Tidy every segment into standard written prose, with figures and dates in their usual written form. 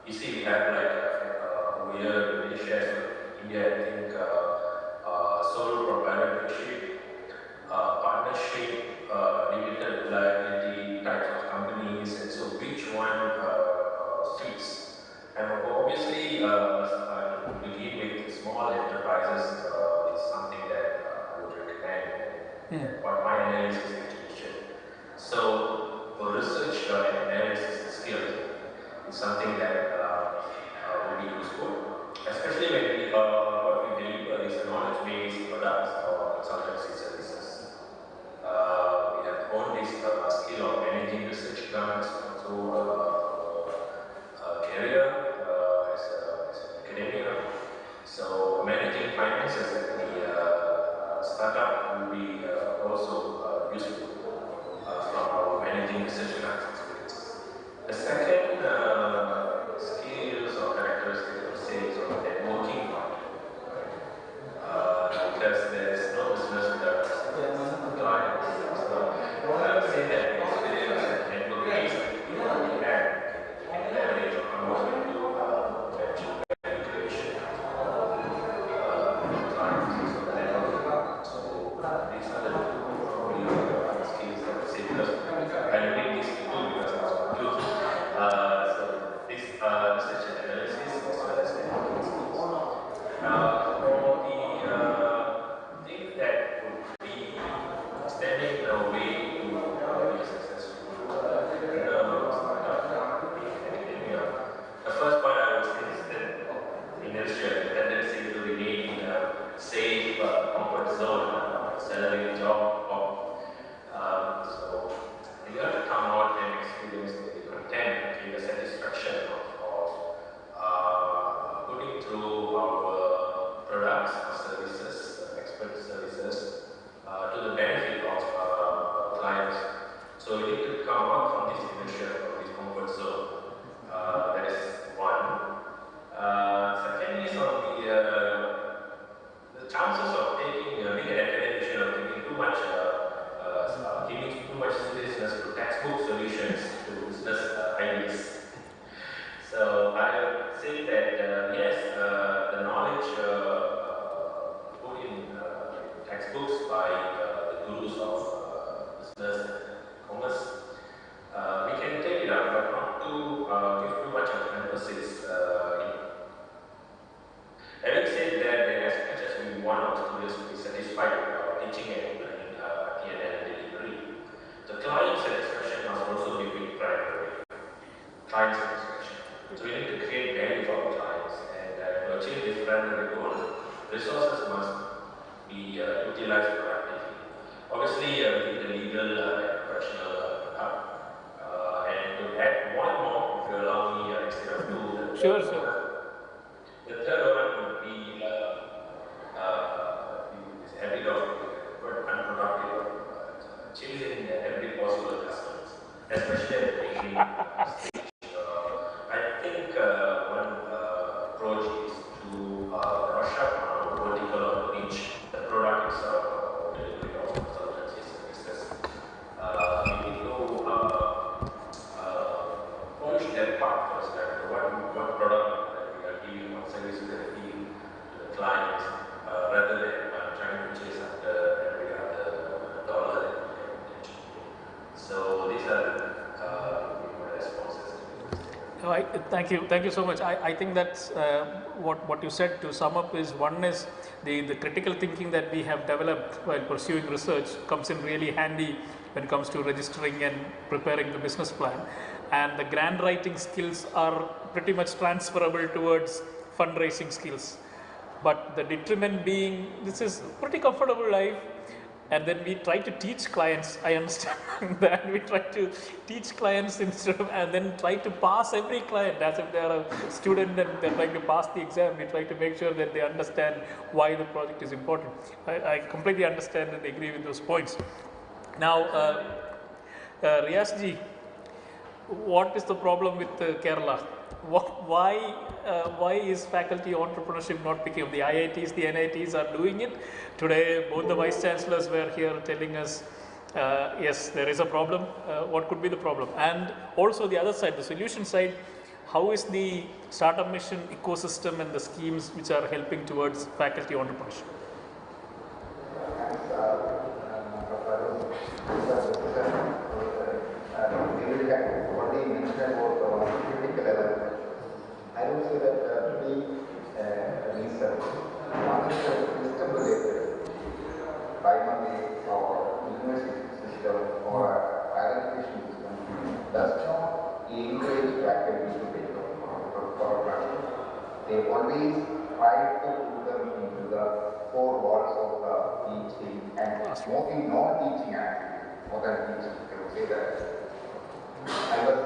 you see, we have like over here in Malaysia, India, I think sole proprietorship, partnership, limited liability types of companies, and so which one fits? And obviously, begin with small enterprises is something that I would recommend. What my analysis actually showed. So, for research and analysis skills, it's something that will be useful, especially when what we deliver is knowledge-based products or consultancy services. We have honed this skill of managing research grants, also career as an academia. So managing finances at the startup will be also useful from our managing research grants experiences. The second skills or characteristics of sales or networking, because there is no business without clients. So I would say that the experience and networking we have in leverage or convert into value creation clients. So networking. So these are the two skills that I say, because I link these two because it's good. So this research and analysis as well as networking skills. For the thing that would be standing in our way to be successful startup in academia, the first point I would say is that inertia, the tendency to remain in a safe comfort zone, salary job. So you have to come out and experience the content, the satisfaction of putting through our products or services, expert services, to the benefit of clients. So you need to come out from this inertia, from this comfort zone. That is one. Second is on the chances of taking, being an academician or taking too much, giving too much seriousness to textbook solutions to business ideas. So I would say that yes, the knowledge put in textbooks by the gurus of business and commerce, we can take it up, but not to give too much of emphasis. Having said that, then as much as we want our students to be satisfied with our teaching and learning at the end of the degree, the client satisfaction must also be big primary. Client satisfaction. So we need to create value for our clients, and to achieve this primary goal, resources must be utilized proactively. Obviously, within the legal and professional hub. And to add one more, if you allow me, instead of two. Sure. The third one would be this habit of unproductive chasing every possible customers, especially at the beginning stage. I think one approach is to brush up on vertical or niche, the product itself, or delivery of consultancy services. We need to polish that part first, like what product that we are giving, what service we are giving to the clients, rather than trying to chase after every other dollar that we can achieve. So these are my responses to this. Thank you so much. I think that's what you said. To sum up, is one is the critical thinking that we have developed while pursuing research comes in really handy when it comes to registering and preparing the business plan, and the grant writing skills are pretty much transferable towards fundraising skills. But the detriment being, this is pretty comfortable life, and then we try to teach clients. I understand that we try to teach clients instead of, and then try to pass every client as if they are a student and they're trying to pass the exam. We try to make sure that they understand why the project is important. I completely understand and agree with those points. Now, Riyas ji, what is the problem with Kerala? Why is faculty entrepreneurship not picking up? The IITs, the NITs are doing it. Today, both the vice chancellors were here telling us, yes, there is a problem. What could be the problem? And also the other side, the solution side, how is the startup mission ecosystem and the schemes which are helping towards faculty entrepreneurship? Dr. Arun, David had already mentioned about critical element. I would say that three reasons. One is the system related, primarily our university system or higher education system does not encourage faculty to take up. They always try to put them into the four walls of the teaching and mostly non-teaching activity, more than teaching. I would say that. I was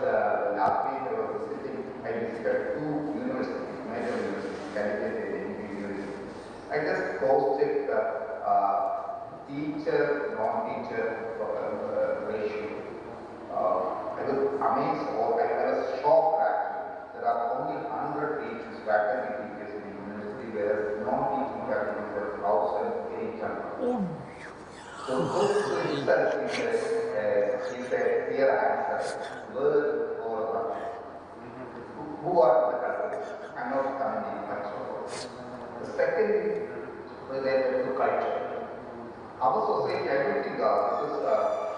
last week I was visited two universities, major universities, Calicut and University. I just cross-checked the teacher, non-teacher ratio. I was amazed or I was shocked actually. There are only 100 teachers, faculty teachers in the university, whereas non-teaching faculty are 1,800. So this itself is a clear answer. Where or who are the culprits? I'm not commenting much about it. The second related to culture. Our society, I don't think this is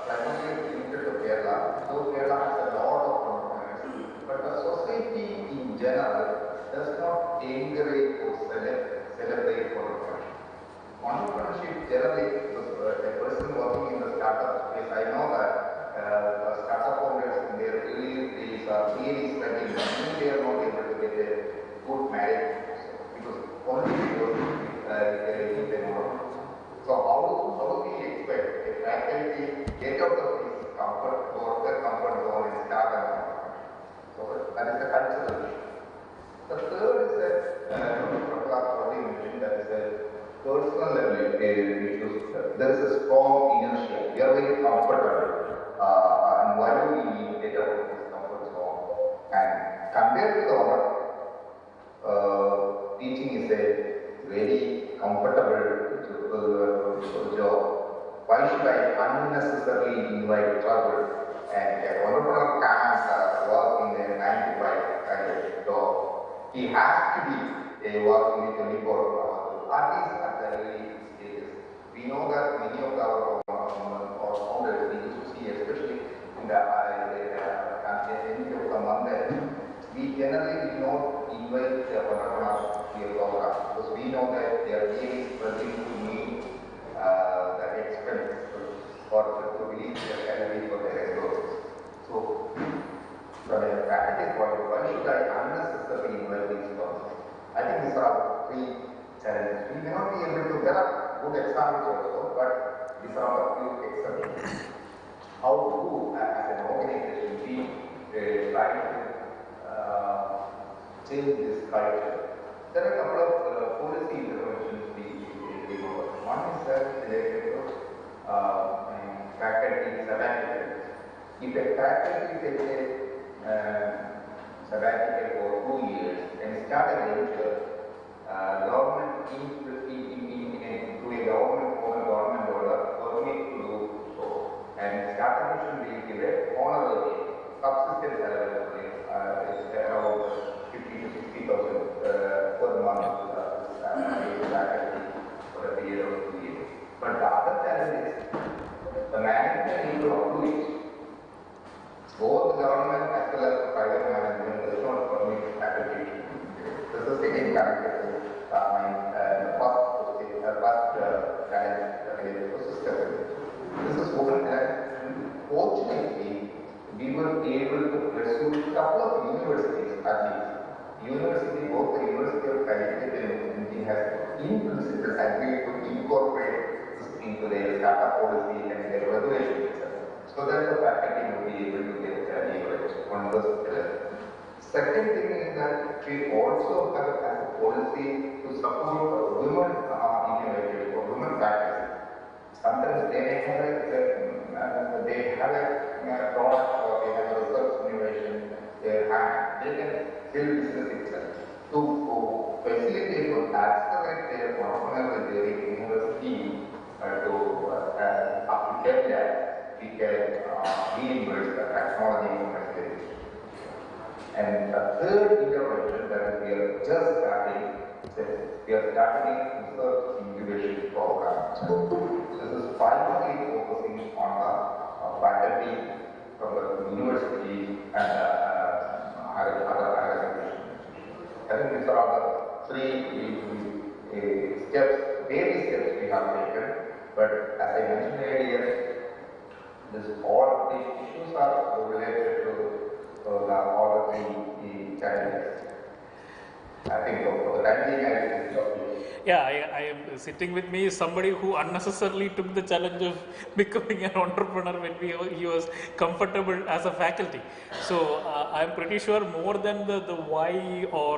primarily limited to Kerala. So Kerala has a lot of entrepreneurs. But the society in general does not encourage or celebrate entrepreneurship. Entrepreneurship generally, a person working in the startup space, I know that startup owners in their early days are really struggling. They are not able to get a good marriage because only because if they know. So how do we expect a faculty get out of his comfort or their comfort zone and start an entrepreneur? So that is the cultural issue. The third is that Dr. already mentioned that is a personal level issues. There is a strong inertia. We are very comfortable. And why do we need to get out of this comfort zone? And compared to the other, teaching is a very comfortable job. Why should I unnecessarily invite trouble? And a entrepreneur can't work in a 9 to 5 kind of job. He has to be working with 24 hours, at least at the early stages. We know that many of our founders, we used to see, especially in the end of the month, we generally do not invite the entrepreneurs to a program because we know that they are really struggling to meet the expense or to release the salary for their employees. So, from a faculty point of view, why should I unnecessarily invite these persons? I think these are three challenges. We may not be able to, there are good examples also, but these are a few exceptions. How to, as an organization, we try to change this culture. There are a couple of policy interventions we know. One is related to faculty sabbatical. If a faculty takes a sabbatical for 2 years and start a venture, government through a government order permit to do so, and startup mission will give a honorary subsistence salary around 50 to 60,000 per month faculty for a period of 2 years. But the other challenge is the management need to approve it. Both the government as well as the private management does not permit faculty. This is again connected to my first challenge related to system. This is one, and fortunately, we were able to pursue a couple of universities at least. Both the University of Calicut and Trinity has in principle agreed to incorporate this into their startup policy and their regulations, so that the faculty will be able to get leverage on this pillar. Second thing is that we also have a policy to support women innovators or women faculty. Sometimes they have a product or they have a research innovation, they can build business itself. To facilitate or accelerate their entrepreneurial journey in university up to 10 years, we can reimburse the technology commercialization. And the third intervention that we are just starting, we are starting a research incubation program. This is primarily focusing on the faculty from the university and other academic institutions. I think these are the three steps, baby steps we have taken. But as I mentioned earlier, all the issues are related to all of the challenges. I think for the time being, I think yeah, I am sitting with me is somebody who unnecessarily took the challenge of becoming an entrepreneur when he was comfortable as a faculty. So I am pretty sure more than the why or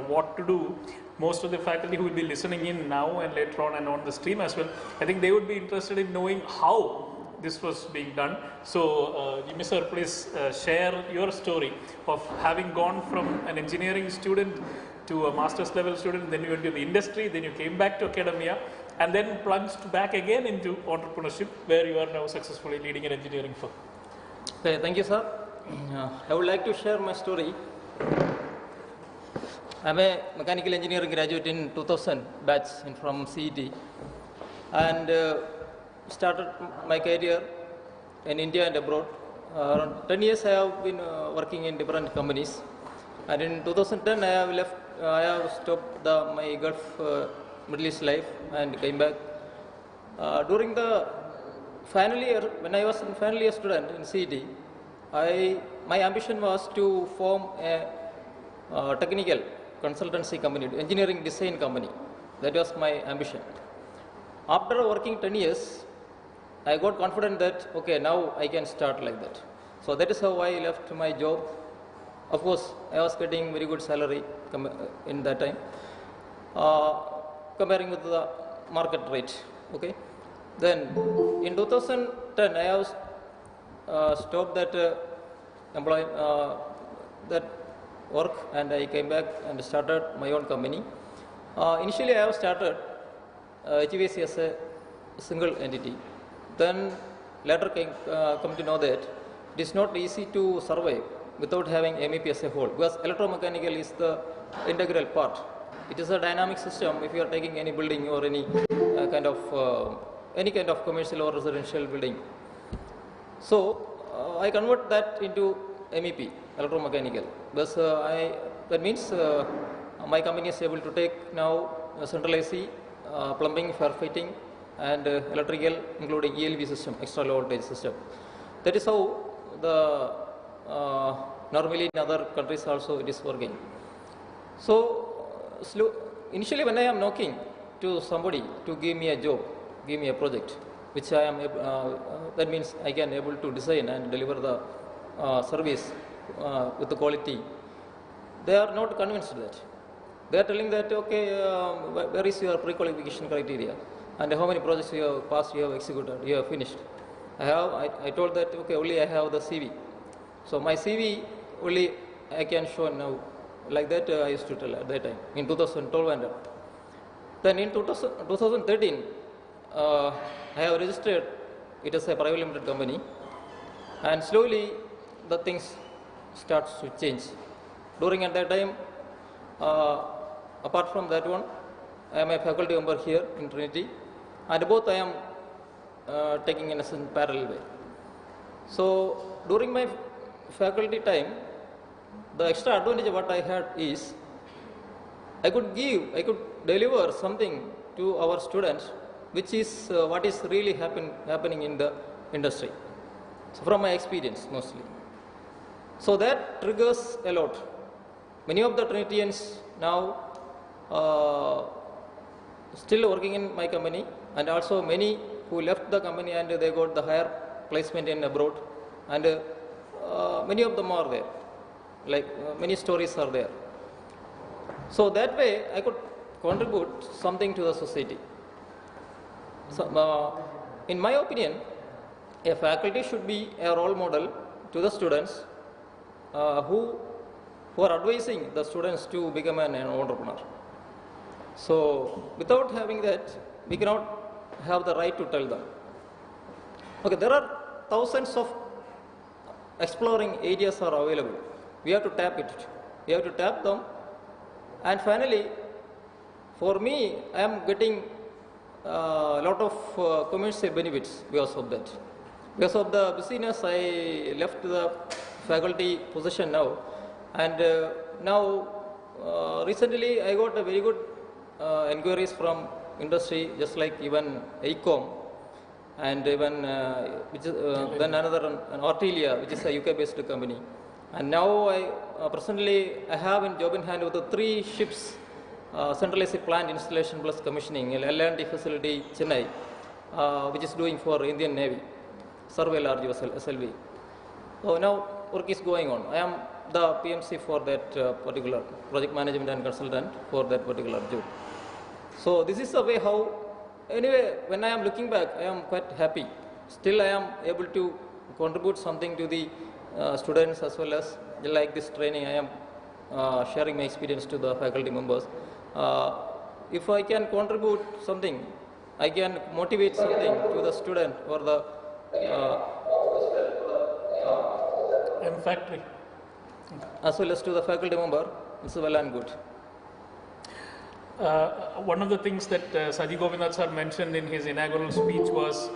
what to do, most of the faculty who will be listening in now and later on and on the stream as well, I think they would be interested in knowing how this was being done. So, Sir, please share your story of having gone from an engineering student to a master's level student, then you went to the industry, then you came back to academia, and then plunged back again into entrepreneurship, where you are now successfully leading an engineering firm. Okay, thank you, sir. I would like to share my story. I am a mechanical engineering graduate in 2000 batch from CET, and started my career in India and abroad. Around 10 years I have been working in different companies, and in 2010 I have stopped my Gulf Middle East life and came back. During the final year, when I was in final year student in CET, my ambition was to form a technical consultancy company, engineering design company. That was my ambition. After working 10 years, I got confident that, okay, now I can start like that. So that is how I left my job. Of course, I was getting very good salary in that time, comparing with the market rate. Okay. Then in 2010, I have stopped that that work, and I came back and started my own company. Initially, I have started HVAC as a single entity. Then later come to know that it is not easy to survive without having MEP as a whole, because electromechanical is the integral part. It is a dynamic system. If you are taking any building or any kind of commercial or residential building, so I convert that into MEP, electromechanical. Because that means my company is able to take now central AC, plumbing, firefighting, and electrical, including ELV system, extra low voltage system. That is how the normally in other countries also it is working. So initially when I am knocking to somebody to give me a job, give me a project, which I am that means I can able to design and deliver the service with the quality, they are not convinced that. They are telling that, okay, where is your pre-qualification criteria, and how many projects you have passed, you have executed, you have finished. I told that, okay, only I have the CV. So my CV only I can show now. Like that I used to tell at that time, in 2012 and then in 2013, I have registered it as a private limited company, and slowly the things starts to change. During at that time, apart from that one, I am a faculty member here in Trinity, and both I am taking in a parallel way. So during my faculty time, the extra advantage what I had is I could deliver something to our students, which is what is really happening in the industry. So from my experience mostly. So that triggers a lot. Many of the Trinitians now still working in my company, and also many who left the company and they got the higher placement in abroad, and many of them are there. Like many stories are there. So that way I could contribute something to the society. So, in my opinion, a faculty should be a role model to the students who are advising the students to become an entrepreneur. So without having that, we cannot have the right to tell them. Okay, there are thousands of exploring areas are available we have to tap it. We have to tap them. And finally, for me, I am getting a lot of commercial benefits because of that. Because of the busyness, I left the faculty position now. And now, recently, I got a very good inquiries from industry, just like even ICOM, and even which is, then another an Artelia, which is a UK-based company. And now presently I have in job in hand with the 3 ships, centralized plant installation plus commissioning, L&D facility Chennai, which is doing for Indian Navy, survey large vessel SLV. So now work is going on. I am the PMC for that particular project management and consultant for that particular job. So this is the way how, anyway, when I am looking back, I am quite happy. Still I am able to contribute something to the students as well as like this training. I am sharing my experience to the faculty members. If I can contribute something, I can motivate something to the student or the factory, as well as to the faculty member, it's well and good. One of the things that Saji Govindath sir mentioned in his inaugural speech was,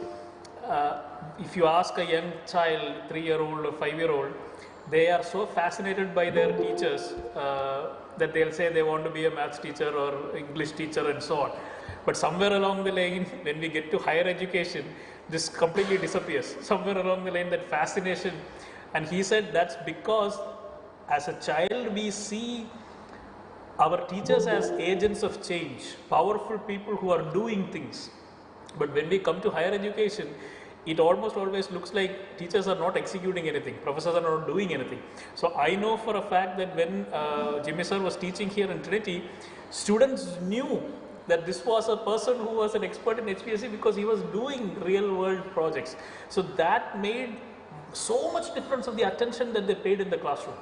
if you ask a young child, 3-year-old or 5-year-old, they are so fascinated by their teachers that they'll say they want to be a maths teacher or English teacher and so on. But somewhere along the line, when we get to higher education, this completely disappears. Somewhere along the line, that fascination, and he said that's because as a child we see our teachers as agents of change, powerful people who are doing things. But when we come to higher education, it almost always looks like teachers are not executing anything, professors are not doing anything. So I know for a fact that when Jimmy sir was teaching here in Trinity, students knew that this was a person who was an expert in HPSC because he was doing real world projects. So that made so much difference of the attention that they paid in the classroom.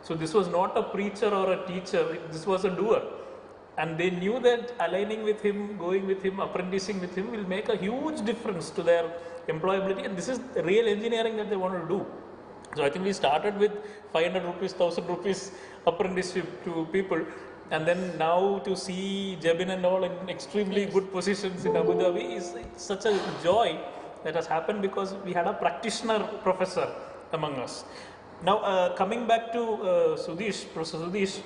So this was not a preacher or a teacher, this was a doer. And they knew that aligning with him, going with him, apprenticing with him will make a huge difference to their employability, and this is real engineering that they want to do. So I think we started with 500 rupees, 1000 rupees apprenticeship to people, and then now to see Jebin and all in extremely good positions in Abu Dhabi is such a joy that has happened because we had a practitioner professor among us. Now coming back to Sudesh, Professor Sudesh,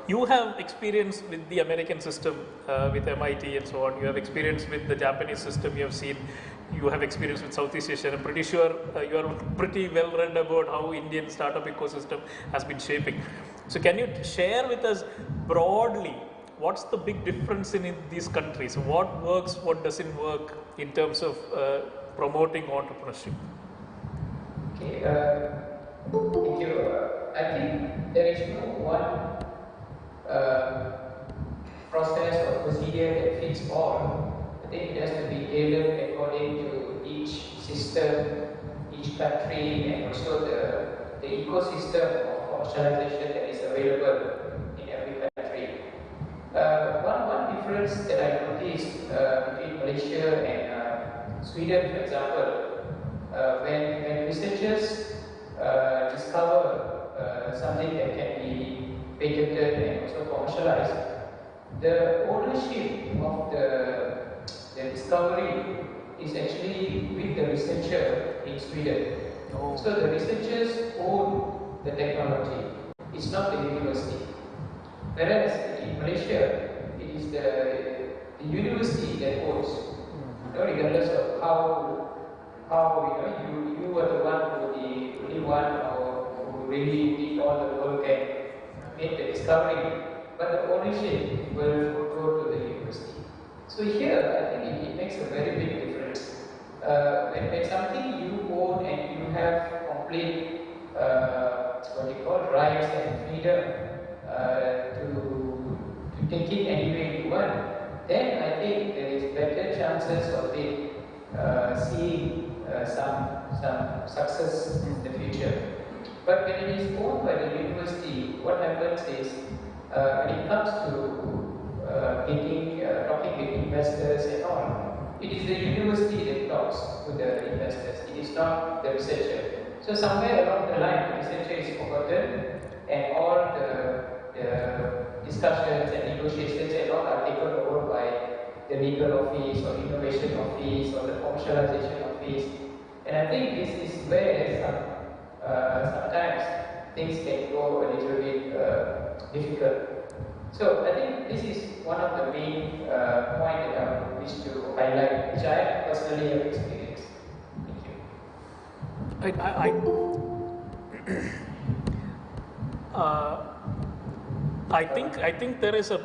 you have experience with the American system, with MIT and so on. You have experience with the Japanese system. You have seen, you have experience with Southeast Asia. I'm pretty sure you are pretty well read about how Indian startup ecosystem has been shaping. So can you share with us broadly what's the big difference in these countries? What works, what doesn't work in terms of promoting entrepreneurship? Okay, thank you. I think there is no one process or procedure that fits all. I think it has to be tailored according to each system, each country, and also the ecosystem of commercialization that is available in every country. One difference that I noticed between Malaysia and Sweden, for example, when researchers discover something that can be patented and also commercialized, the ownership of the discovery is actually with the researcher in Sweden. Oh. So the researchers own the technology, it's not the university. Whereas in Malaysia, it is the university that owns, regardless of how you were the one who the only one who really did all the work and made the discovery, but the ownership will go to the university. So here, I think it makes a very big difference. When something you own and you have complete rights and freedom to take it any way you want, then I think there is better chances of it seeing some success in the future. But when it is owned by the university, what happens is when it comes to talking with investors and all, it is the university that talks to the investors. It is not the researcher. So somewhere along the line, the researcher is forgotten the legal office or innovation office or the commercialization office. And I think this is where sometimes things can go a little bit difficult. So I think this is one of the main points that I wish to highlight, which I personally have experienced. Thank you. I think there is a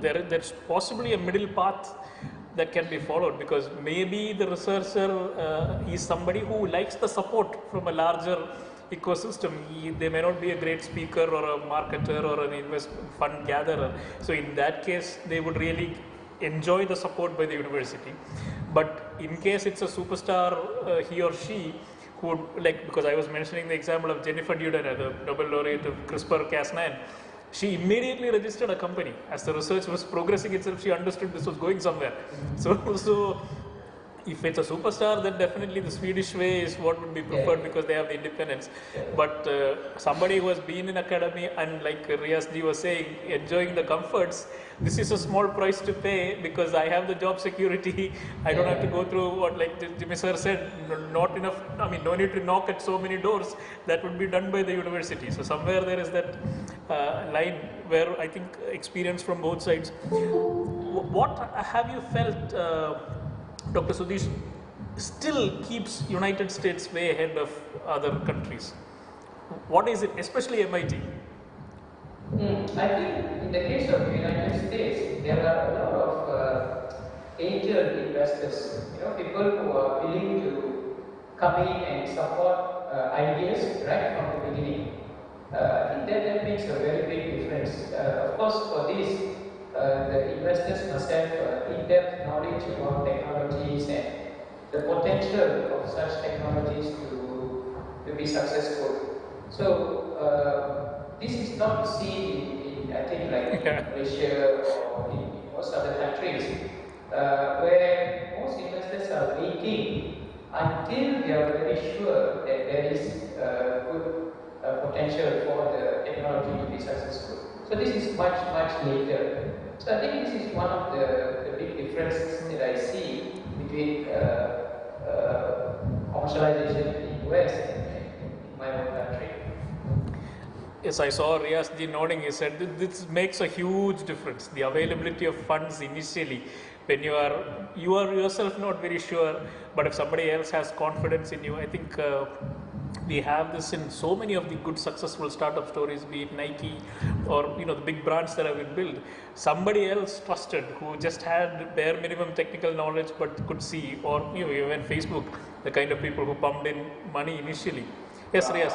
there's possibly a middle path that can be followed, because maybe the researcher is somebody who likes the support from a larger ecosystem. They may not be a great speaker or a marketer or an investment fund gatherer. So in that case, they would really enjoy the support by the university. But in case it's a superstar, he or she who would, like, because I was mentioning the example of Jennifer Doudna, the Nobel laureate of CRISPR-Cas9, she immediately registered a company. As the research was progressing itself, she understood this was going somewhere. So if it's a superstar, then definitely the Swedish way is what would be preferred, because they have the independence. But somebody who has been in academy and, like Riyas ji was saying, enjoying the comforts, this is a small price to pay, because I have the job security. I don't have to go through what, like Jimmy sir said, not enough, I mean, no need to knock at so many doors. That would be done by the university. So somewhere there is that line where I think experience from both sides. What have you felt, Dr. Sudesh, still keeps United States way ahead of other countries? What is it, especially MIT? I think in the case of the United States, there are a lot of angel investors, people who are willing to come in and support ideas right from the beginning. I think that makes a very big difference. Of course, for this, the investors must have in-depth knowledge about technologies and the potential of such technologies to be successful. So this is not seen in I think, like in Malaysia or in most other countries, where most investors are waiting until they are very sure that there is good potential for the technology to be successful. So this is much later. So I think this is one of the big differences that I see between commercialization in the US and in my own country. Yes, I saw Riyas ji nodding. He said this makes a huge difference. The availability of funds initially, when you are yourself not very sure, but if somebody else has confidence in you, I think we have this in so many of the good successful startup stories, be it Nike or the big brands that have been built. Somebody else trusted, who just had bare minimum technical knowledge but could see, or even Facebook, the kind of people who pumped in money initially. Yes, Riyas. I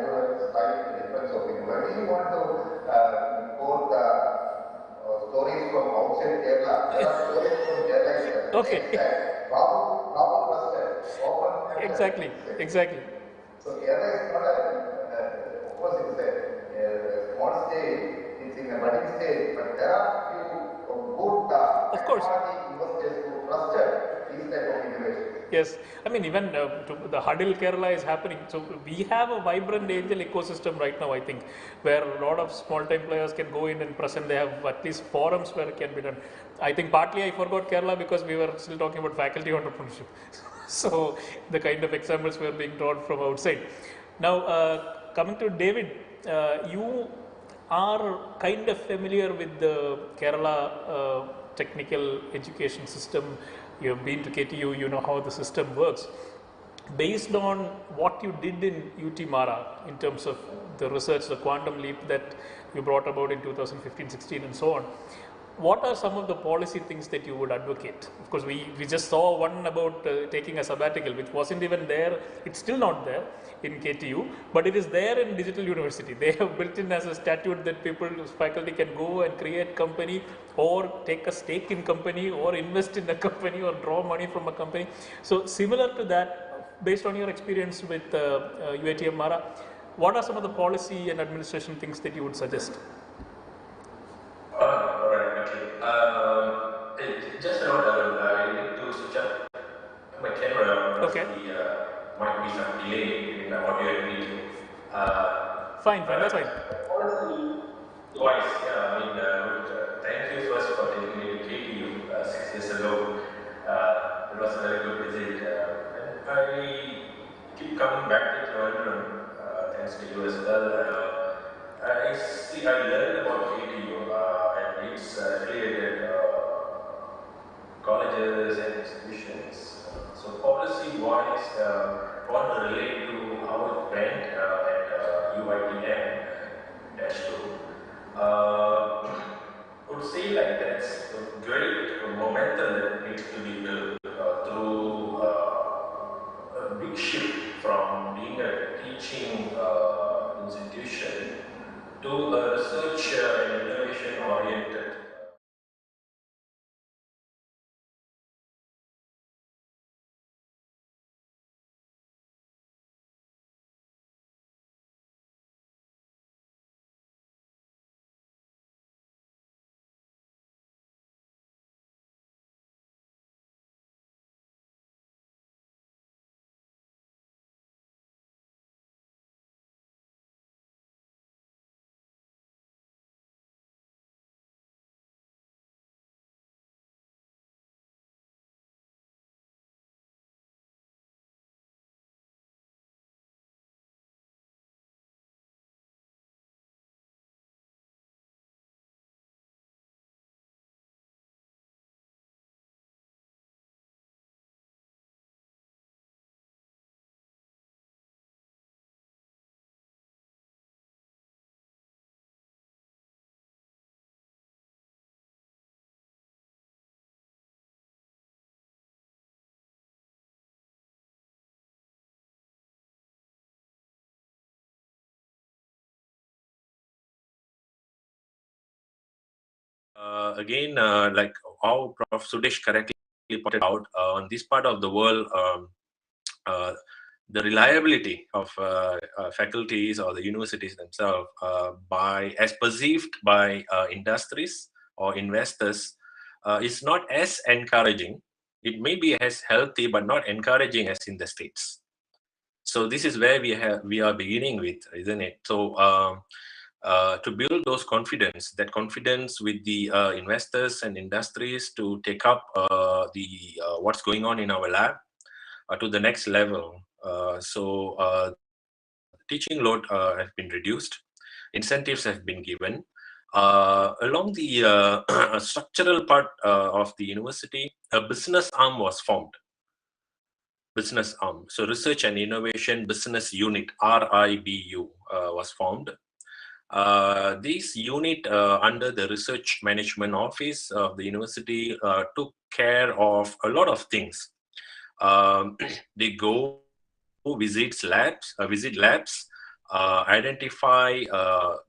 do have a slight difference of opinion. When you want to quote the stories from outside Kerala, there are stories from Kerala. Okay. Proper trusted, open. Exactly. So Kerala is not of course it's a small state, it's in a budding state, but there are few good technology investors who trusted these type of innovations. Yes, I mean, even the Huddle Kerala is happening. So we have a vibrant angel ecosystem right now, I think, where a lot of small-time players can go in and present. They have at least forums where it can be done. I think partly I forgot Kerala because we were still talking about faculty entrepreneurship. So the kind of examples were being drawn from outside. Now, coming to David, you are kind of familiar with the Kerala technical education system. You have been to KTU, you know how the system works. Based on what you did in UT Mara in terms of the research, the quantum leap that you brought about in 2015-16 and so on, what are some of the policy things that you would advocate? Of course, we just saw one about taking a sabbatical, which wasn't even there. It's still not there in KTU, but it is there in Digital University. They have built in as a statute that faculty can go and create company or take a stake in company or invest in a company or draw money from a company. So similar to that, based on your experience with UATM Mara, what are some of the policy and administration things that you would suggest? Just a note, I need to switch up my camera. Okay. Might be some delay in audio and video. Fine, that's fine. Twice, yeah. I mean, thank you first for taking me to KTU 6 years ago. It was a very good visit. And I keep coming back to Trivandrum, thanks to you as well. I see, I learned about KTU and its affiliated colleges and institutions. So policy-wise, want to relate to how it went at UITM -2. Would say like that's a great momentum that needs to be built through a big shift from being a teaching institution to a research and innovation oriented. Again, like how Prof. Sudesh correctly pointed out, on this part of the world, uh, the reliability of faculties or the universities themselves, as perceived by industries or investors, is not as encouraging. It may be as healthy, but not encouraging as in the States. So this is where we are beginning with, isn't it? So to build those confidence, that confidence with the investors and industries to take up the what's going on in our lab to the next level. Teaching load has been reduced, incentives have been given. Along the structural part of the university, a business arm was formed. Business arm. So Research and Innovation Business Unit, RIBU, was formed. This unit under the Research Management Office of the university took care of a lot of things. They go visit labs, identify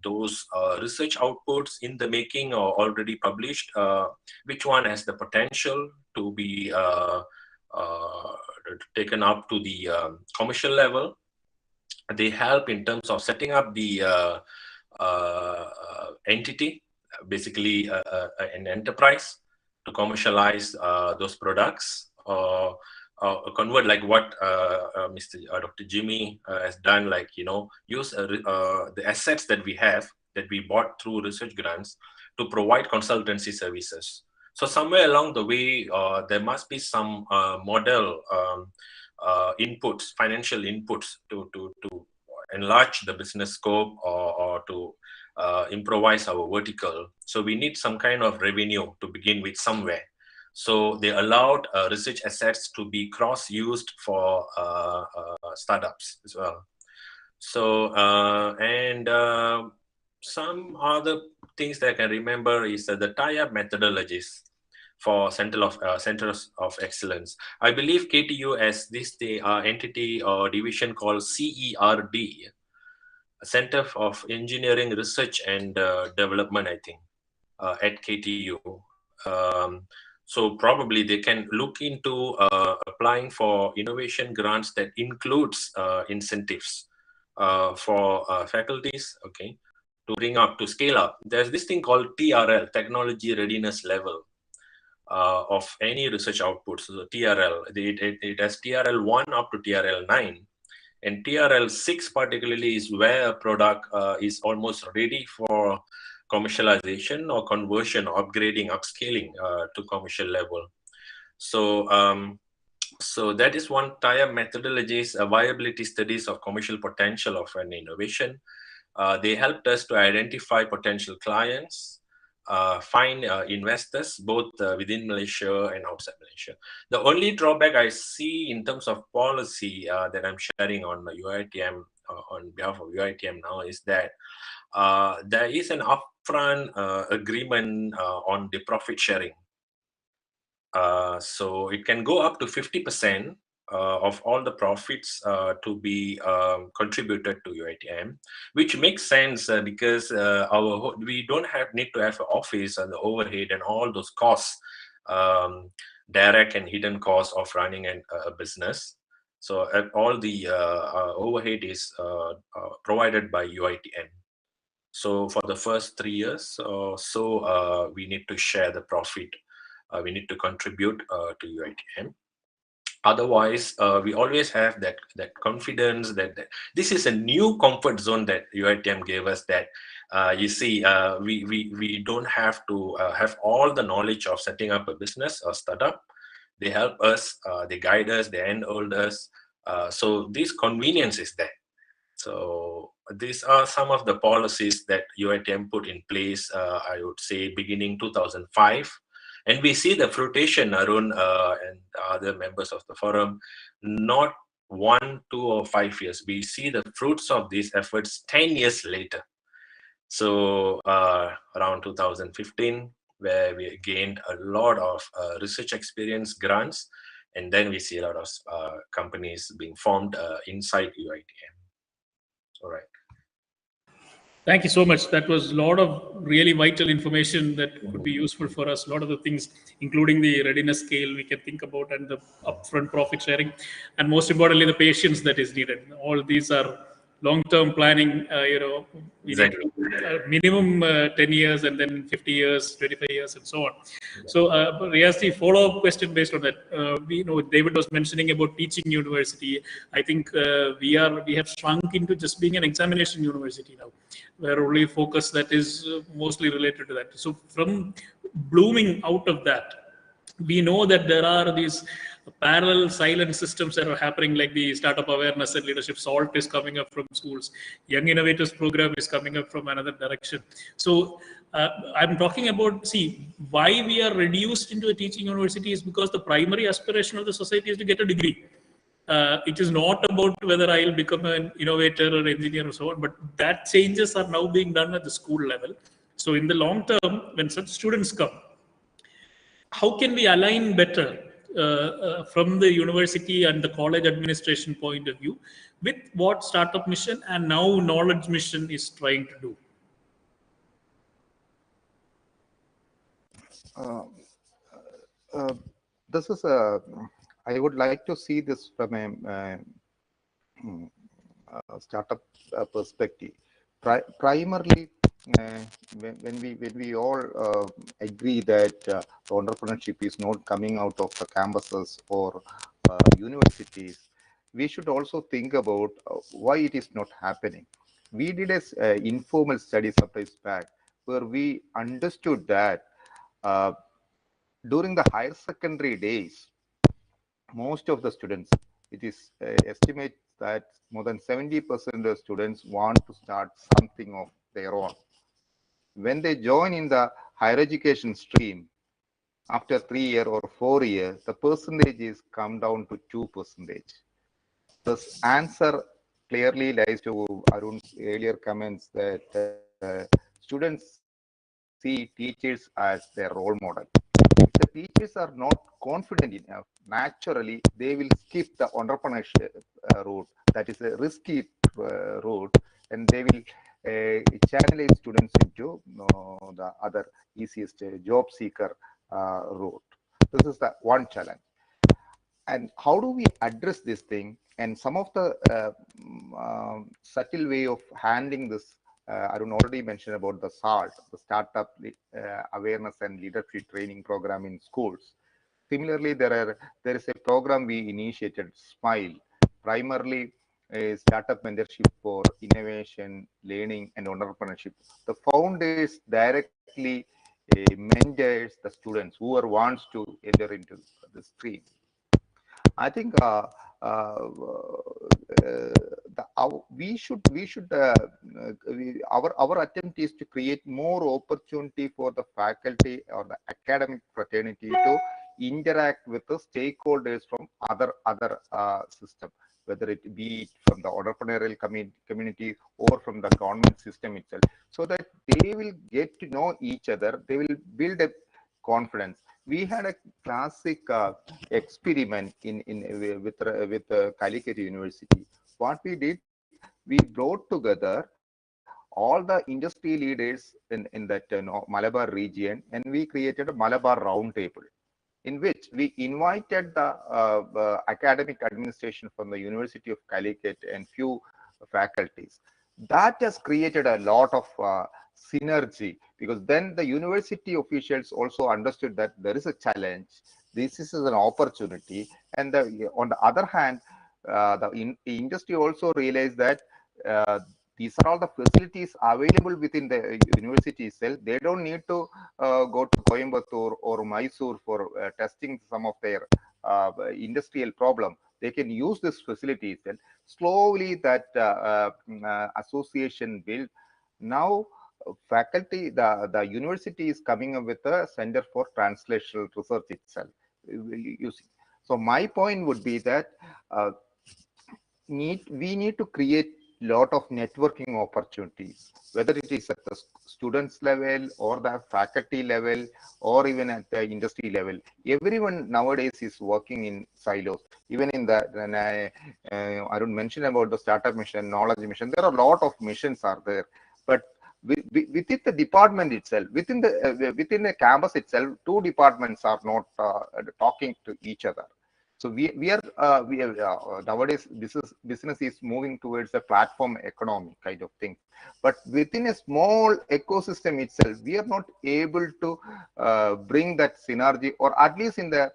those research outputs in the making or already published, which one has the potential to be taken up to the commercial level. They help in terms of setting up the entity, basically an enterprise to commercialize those products, or convert like what Dr. Jimmy has done, like, use the assets that we bought through research grants to provide consultancy services. So somewhere along the way, there must be some model inputs, financial inputs to enlarge the business scope, or to improvise our vertical. So we need some kind of revenue to begin with somewhere. So they allowed research assets to be cross-used for startups as well. So, some other things that I can remember is the tie-up methodologies for centers of excellence. I believe KTU has this entity or division called CERD, Center of Engineering Research and Development, I think, at KTU. So probably they can look into applying for innovation grants that includes incentives for faculties, okay, to bring up, to scale up. There's this thing called TRL, Technology Readiness Level, of any research outputs. So TRL, it has TRL 1 up to TRL 9. And TRL 6 particularly is where a product is almost ready for commercialization or conversion, upgrading, upscaling to commercial level. So, so that is one tier methodologies, viability studies of commercial potential of an innovation. They helped us to identify potential clients, find investors both within Malaysia and outside Malaysia. The only drawback I see in terms of policy that I'm sharing on UiTM on behalf of UiTM now is that there is an upfront agreement on the profit sharing. So it can go up to 50% of all the profits to be contributed to UiTM, which makes sense because we don't need to have an office and the overhead and all those costs, direct and hidden costs of running a business. So all the overhead is provided by UiTM. So for the first 3 years or so, we need to share the profit. We need to contribute to UiTM. Otherwise, we always have that confidence that this is a new comfort zone that UiTM gave us. That you see, we don't have to have all the knowledge of setting up a business or startup. They help us, they guide us, they enroll us. So this convenience is there. So these are some of the policies that UiTM put in place, I would say, beginning 2005. And we see the fruition, Arun and other members of the forum, not 1, 2, or 5 years. We see the fruits of these efforts 10 years later. So around 2015, where we gained a lot of research experience grants, and then we see a lot of companies being formed inside UiTM. All right. Thank you so much. That was a lot of really vital information that could be useful for us. A lot of the things, including the readiness scale, we can think about, and the upfront profit sharing, and most importantly, the patience that is needed. All these are long-term planning. We Exactly. need minimum 10 years, and then 50 years, 25 years, and so on. So, Riyas, the follow-up question based on that. We know David was mentioning about teaching university. I think we have shrunk into just being an examination university now, where only focus that is mostly related to that. So, from blooming out of that, we know that there are these parallel silent systems that are happening, like the startup awareness and leadership SALT is coming up from schools. Young Innovators program is coming up from another direction. So I'm talking about, see, why we are reduced into a teaching university is because the primary aspiration of the society is to get a degree. It is not about whether I will become an innovator or engineer or so on, but that changes are now being done at the school level. So in the long term, when such students come, how can we align better from the university and the college administration point of view with what Startup Mission and now Knowledge Mission is trying to do? This is a, I would like to see this from a startup perspective. Primarily, when we all agree that entrepreneurship is not coming out of the campuses or universities, we should also think about why it is not happening. We did a informal study some time back where we understood that during the higher secondary days, most of the students, it is estimated that more than 70% of students want to start something of their own. When they join in the higher education stream, after 3 years or 4 years, the percentage is come down to 2%. This answer clearly lies to Arun's earlier comments that students see teachers as their role model. If the teachers are not confident enough, naturally they will skip the entrepreneurship route. That is a risky route, and they will channelize students into the other easiest job seeker route. This is the one challenge. And how do we address this thing? And some of the subtle way of handling this, Arun already mentioned about the SALT, the Startup Awareness and Leadership Training Program in schools. Similarly, there is a program we initiated, SMILE. Primarily, a startup mentorship for innovation, learning, and entrepreneurship. The founders directly mentors the students who wants to enter into the stream. I think our attempt is to create more opportunity for the faculty or the academic fraternity to interact with the stakeholders from other system, whether it be from the entrepreneurial community or from the government system itself, so that they will get to know each other. They will build a confidence. We had a classic experiment with Calicut University. What we did, we brought together all the industry leaders in that Malabar region, and we created a Malabar roundtable, in which we invited the academic administration from the University of Calicut and few faculties. That has created a lot of synergy, because then the university officials also understood that there is a challenge, this is an opportunity, and on the other hand, the industry also realized that these are all the facilities available within the university itself. They don't need to go to Coimbatore or Mysore for testing some of their industrial problem. They can use this facilities, and slowly that association built. Now faculty, the university is coming up with a center for translational research itself using. So my point would be that we need to create lot of networking opportunities, whether it is at the students level or the faculty level or even at the industry level. Everyone nowadays is working in silos. Even in the Arun mentioned about the startup mission, knowledge mission, there are a lot of missions are there, but within the department itself, within the campus itself, two departments are not talking to each other. So we are nowadays business is moving towards a platform economy kind of thing, but within a small ecosystem itself, we are not able to bring that synergy, or at least in the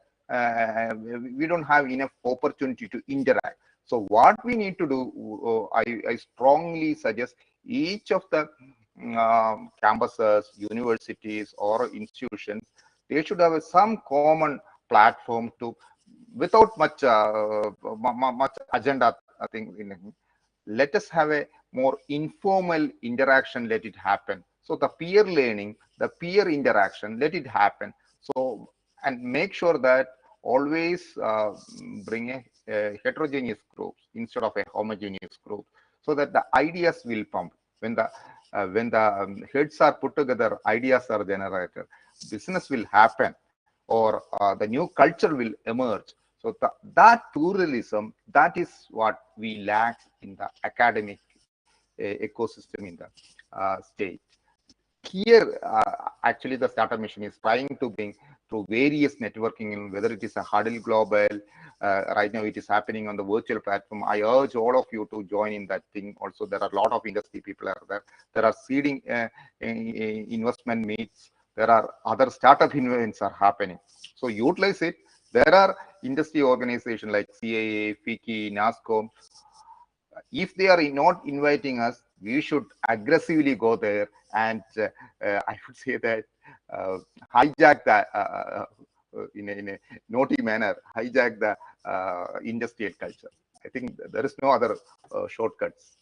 we don't have enough opportunity to interact. So what we need to do, I strongly suggest each of the campuses, universities, or institutions, they should have some common platform to, without much much agenda, I think. Let us have a more informal interaction. Let it happen. So the peer learning, the peer interaction, let it happen. So, and make sure that always bring a heterogeneous groups instead of a homogeneous group, so that the ideas will pump. When the heads are put together, ideas are generated, business will happen, or the new culture will emerge. So that pluralism, that is what we lack in the academic ecosystem in the state. Here, actually, the startup mission is trying to bring through various networking, whether it is a Huddle Global, right now it is happening on the virtual platform. I urge all of you to join in that thing. Also, there are a lot of industry people are there. There are seeding investment meets. There are other startup events are happening. So utilize it. There are industry organizations like CAA, FICCI, NASCOM. If they are not inviting us, we should aggressively go there, and I would say that hijack that in a naughty manner, hijack the industrial culture. I think there is no other shortcuts.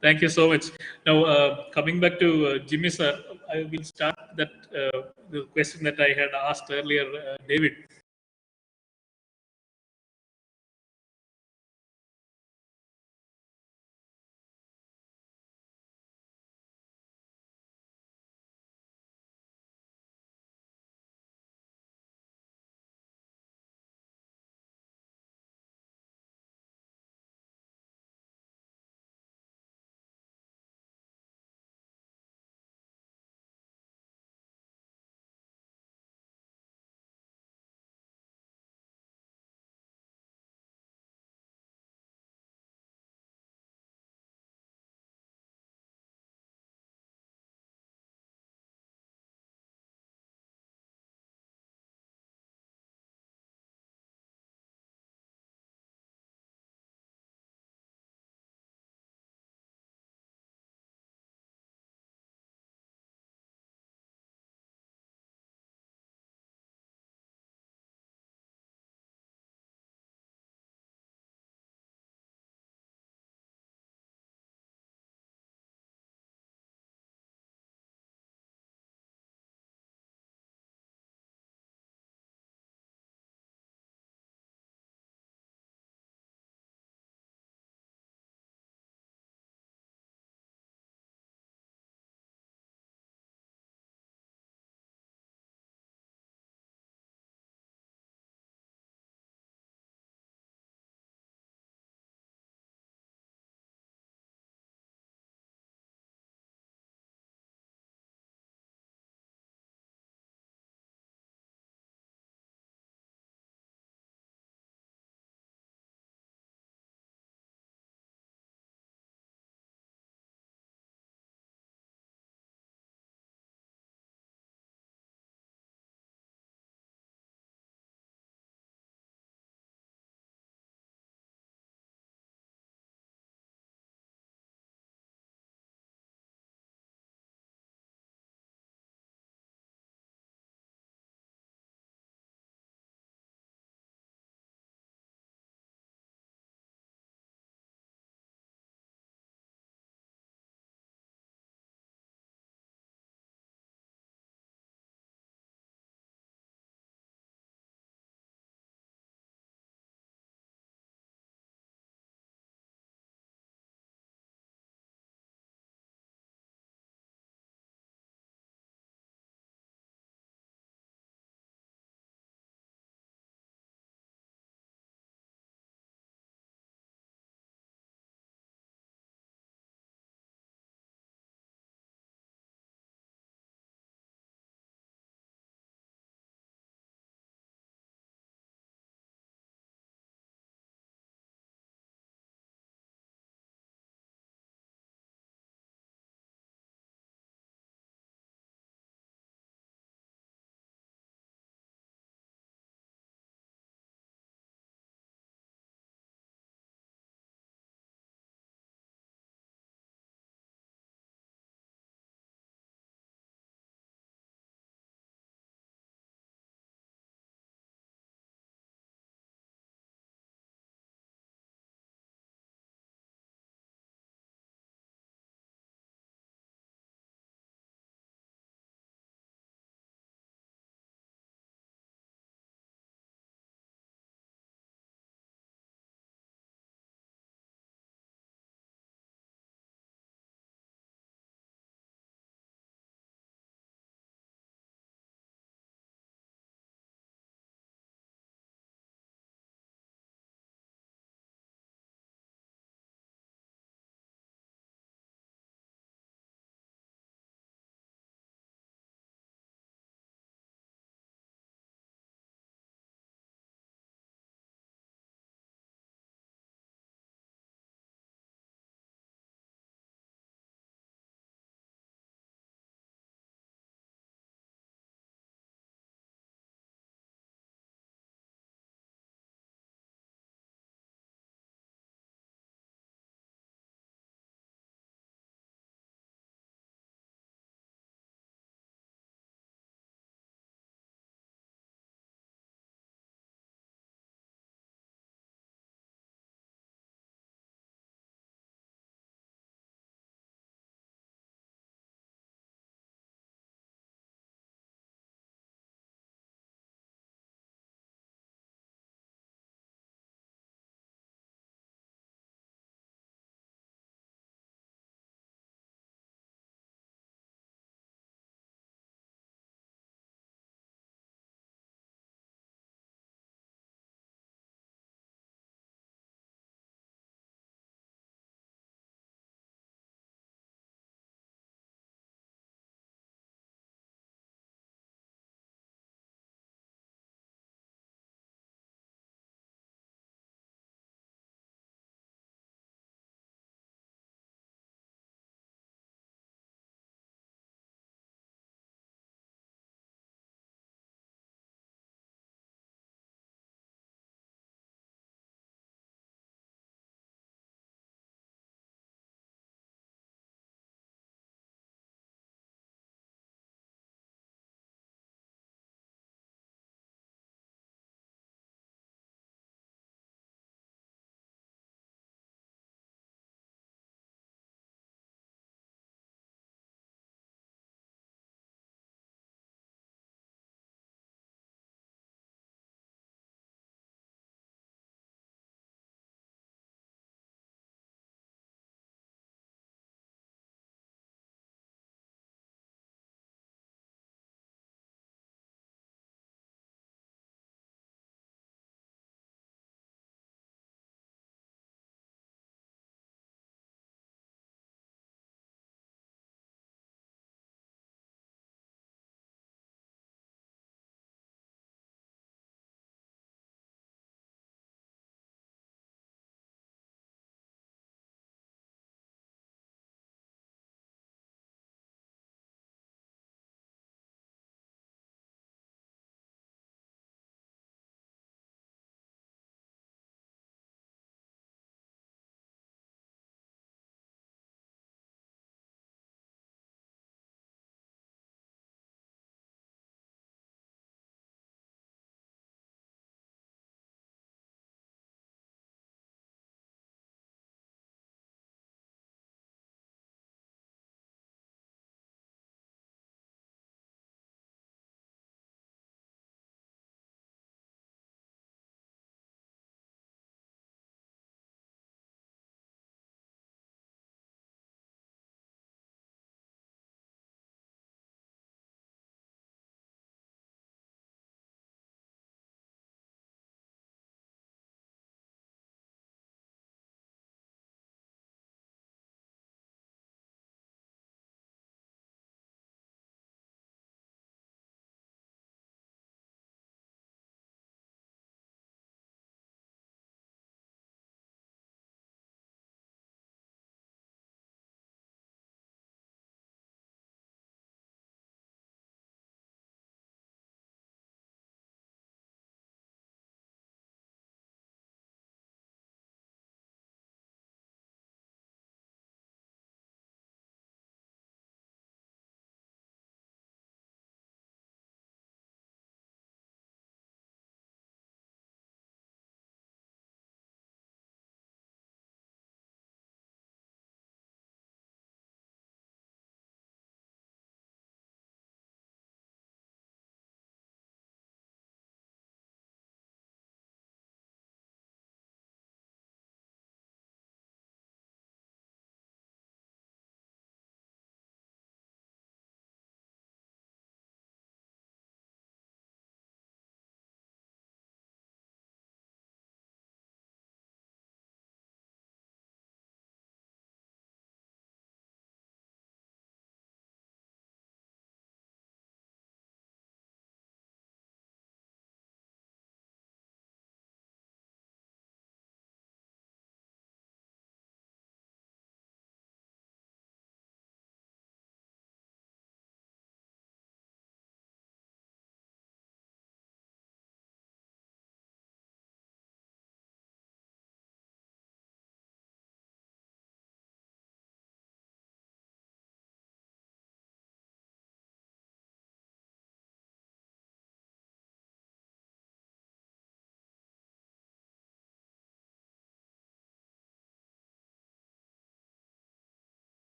Thank you so much. Now, coming back to Jimmy sir, I will start that the question that I had asked earlier, David.